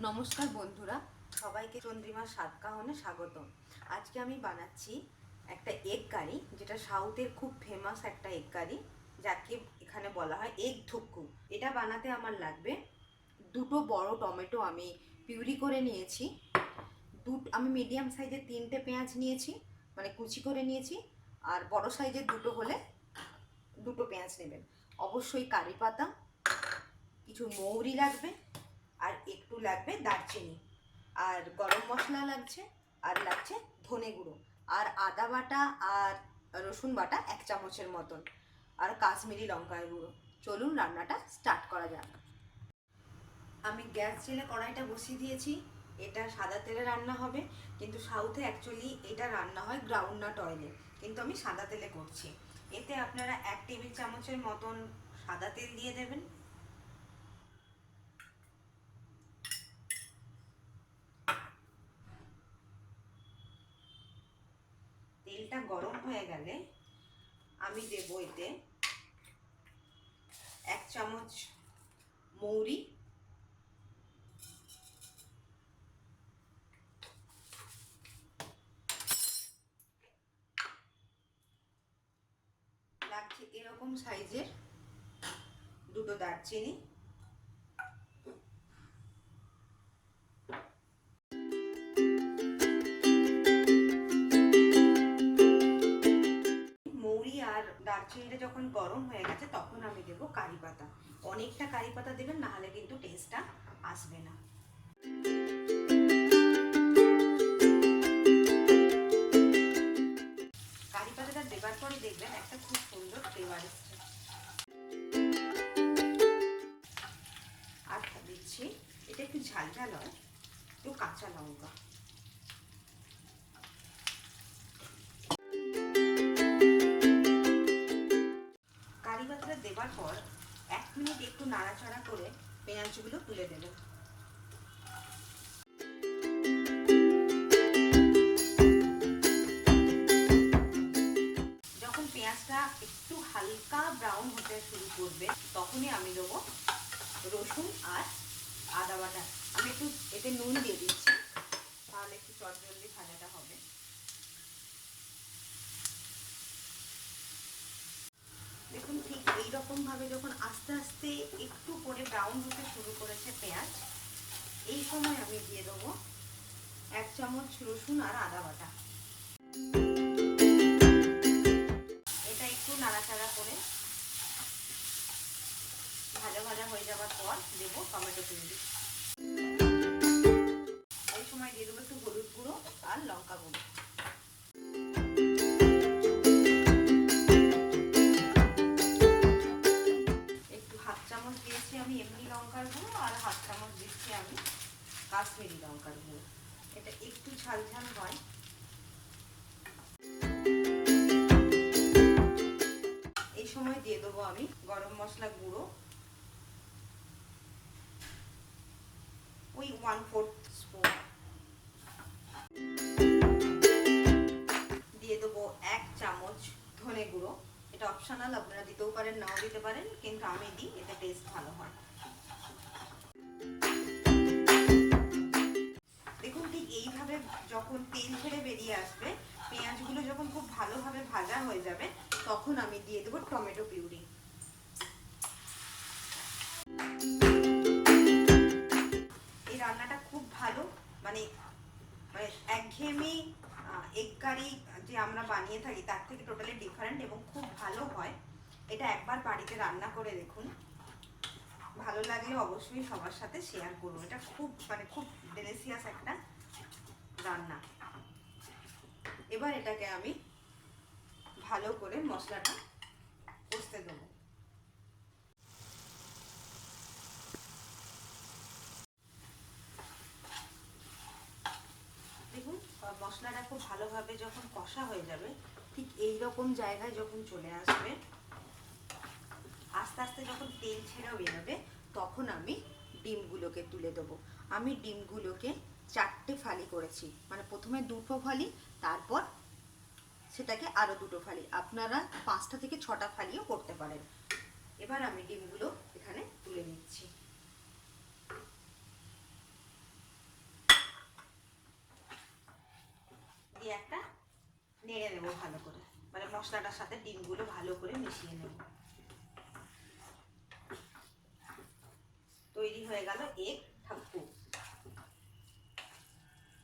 নমস্কার বন্ধুরা, সবাইকে চন্দ্রিমার স্বাদ কাহনে স্বাগত। আজকে আমি বানাচ্ছি একটা এগ কারি, যেটা সাউথের খুব ফেমাস একটা এগ কারি, যাকে এখানে বলা হয় এগ থুক্কু। এটা বানাতে আমার লাগবে দুটো বড় টমেটো আমি পিউরি করে নিয়েছি, আমি মিডিয়াম সাইজের 3টে পেঁয়াজ নিয়েছি, মানে কুচি করে নিয়েছি, আর বড় সাইজের দুটো হলে দুটো পেঁয়াজ নেবেন। অবশ্যই কারি পাতা, কিছু মৌরি লাগবে, আর একটু লাগবে দারচিনি, আর গরম মশলা লাগছে, আর লাগছে ধনে গুঁড়ো, আর আদা বাটা আর রসুন বাটা 1 চামচের মতন, আর কাশ্মীরি লঙ্কার গুঁড়ো। চলুন রান্নাটা স্টার্ট করা যাক। আমি গ্যাস জেলে কড়াইটা বসিয়ে দিয়েছি। এটা সাদা তেলে রান্না হবে, কিন্তু সাউথে অ্যাকচুয়ালি এটা রান্না হয় গ্রাউন্ডনাট অয়েলে, কিন্তু আমি সাদা তেলে করছি। এতে আপনারা 1 টেবিল চামচের মতন সাদা তেল দিয়ে দেবেন। তেলটা গরম হয়ে গেলে আমি দেব এতে 1 চামচ মৌরি, লাগছে এরকম সাইজের দুটো দারচিনি, মৌরি আর দারচিনিটা যখন গরম হয়ে গেছে তখন আমি দেব কারি পাতা। অনেকটা কারি পাতা দেবেন, না হলে কিন্তু টেস্টটা আসবে না। কারি পাতাটা দেবার পরে দেখবেন একটা খুব সুন্দর ফ্লেভার এসছে। আর দিচ্ছি, এটা একটু ঝাল ঝাল হয়, একটু কাঁচা লঙ্কা। কারি পাতাটা দেবার পর 1 মিনিট একটু নাড়াচাড়া করে পেঁয়াজগুলো তুলে দেবেন। যখন পেঁয়াজটা একটু হালকা ব্রাউন হতে শুরু করবে তখনই আমি দেবো রসুন আর আদা বাটা। আমি একটু এতে নুন দিয়ে দিচ্ছি, তাহলে একটু চটজলদি ভাজাটা হবে। দেখুন, ঠিক এইরকম ভাবে যখন আস্তে আস্তে একটু করে ব্রাউন হতে শুরু করেছে পেঁয়াজ, এই সময় আমি দিয়ে দেবো 1 চামচ রসুন আর আদা বাটা। এটা একটু নাড়াচাড়া করে ভাজা ভাজা হয়ে যাওয়ার পর দেবো টমেটো পিউরি। এই সময় দিয়ে দেবো একটু হলুদ গুঁড়ো আর লঙ্কা গুঁড়ো। একটু 1/2 চামচ দিয়েছি আমি এমনি লঙ্কার গুঁড়ো, আর 1/2 চামচ দিচ্ছি আমি কাশ্মীরি লঙ্কার গুঁড়ো। এটা একটু ঝাল ঝাল হয়। এই সময় দিয়ে দেবো আমি গরম মশলা গুঁড়ো, ওই 1/4 স্পুন। দিয়ে দেবো 1 চামচ ধনে গুঁড়ো। এটা অপশনাল, আপনারা দিতেও পারেন নাও দিতে পারেন, কিন্তু আমি দিই, এতে টেস্ট ভালো হয়। দেখুন, ঠিক এইভাবে যখন তেল ছেড়ে বেরিয়ে আসবে, পেঁয়াজগুলো যখন খুব ভালোভাবে ভাজা হয়ে যাবে, তখন আমি দিয়ে দেবো টমেটো পিউরি। এই রান্নাটা খুব ভালো, মানে একঘেয়েমি এগ কারি যে আমরা বানিয়ে থাকি তার থেকে টোটালি ডিফারেন্ট, এবং খুব ভালো হয়। এটা একবার বাড়িতে রান্না করে দেখুন, ভালো লাগলে অবশ্যই সবার সাথে শেয়ার করুন। এটা খুব খুব ডেলিশিয়াস একটা রান্না। এবার এটাকে আমি ভালো করে মশলাটা কষতে দেবো। দেখুন, মশলাটা খুব ভালোভাবে যখন কষা হয়ে যাবে, ঠিক এই রকম জায়গায় যখন চলে আসবে, আস্তে আস্তে যখন তেল ছেড়েও বেরোবে, তখন আমি ডিমগুলোকে তুলে দেবো। আমি ডিমগুলোকে 4টে ফালি করেছি, মানে প্রথমে 2টো ফালি, তারপর সেটাকে আরও 2টো ফালি। আপনারা 5টা থেকে 6টা ফালিও করতে পারেন। এবার আমি ডিমগুলো এখানে তুলে নিচ্ছি। একটা নেড়ে নেবো ভালো করে, মানে মশলাটার সাথে ডিমগুলো ভালো করে মিশিয়ে নেব। তৈরি হয়ে গেল এগ থাপ্পু।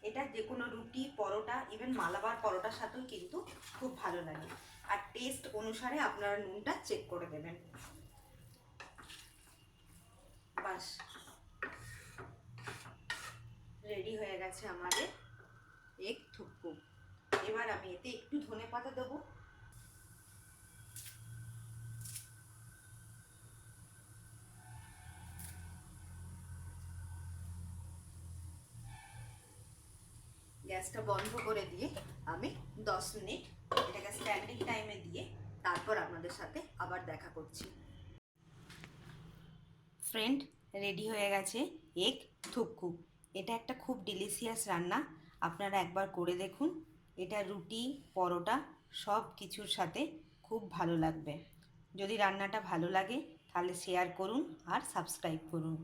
এটা যে কোনো রুটি, পরোটা, ইভেন মালাবার পরোটার সাথেও কিন্তু খুব ভালো লাগে। আর টেস্ট অনুসারে আপনারা নুনটা চেক করে দেবেন। বাস, রেডি হয়ে গেছে আমাদের এগ থুপ্পু। এবার আমি এতে একটু ধনেপাতা দেবো। গ্যাসটা বন্ধ করে দিয়ে আমি 10 মিনিট এটাকে স্ট্যান্ডিং টাইমে দিয়ে তারপর আপনাদের সাথে আবার দেখা করছি। ফ্রেন্ড, রেডি হয়ে গেছে এগ থুপ্পু। এটা একটা খুব ডিলিশিয়াস রান্না, আপনারা একবার করে দেখুন। এটা রুটি, পরোটা সব কিছুর সাথে খুব ভালো লাগবে। যদি রান্নাটা ভালো লাগে তাহলে শেয়ার করুন আর সাবস্ক্রাইব করুন।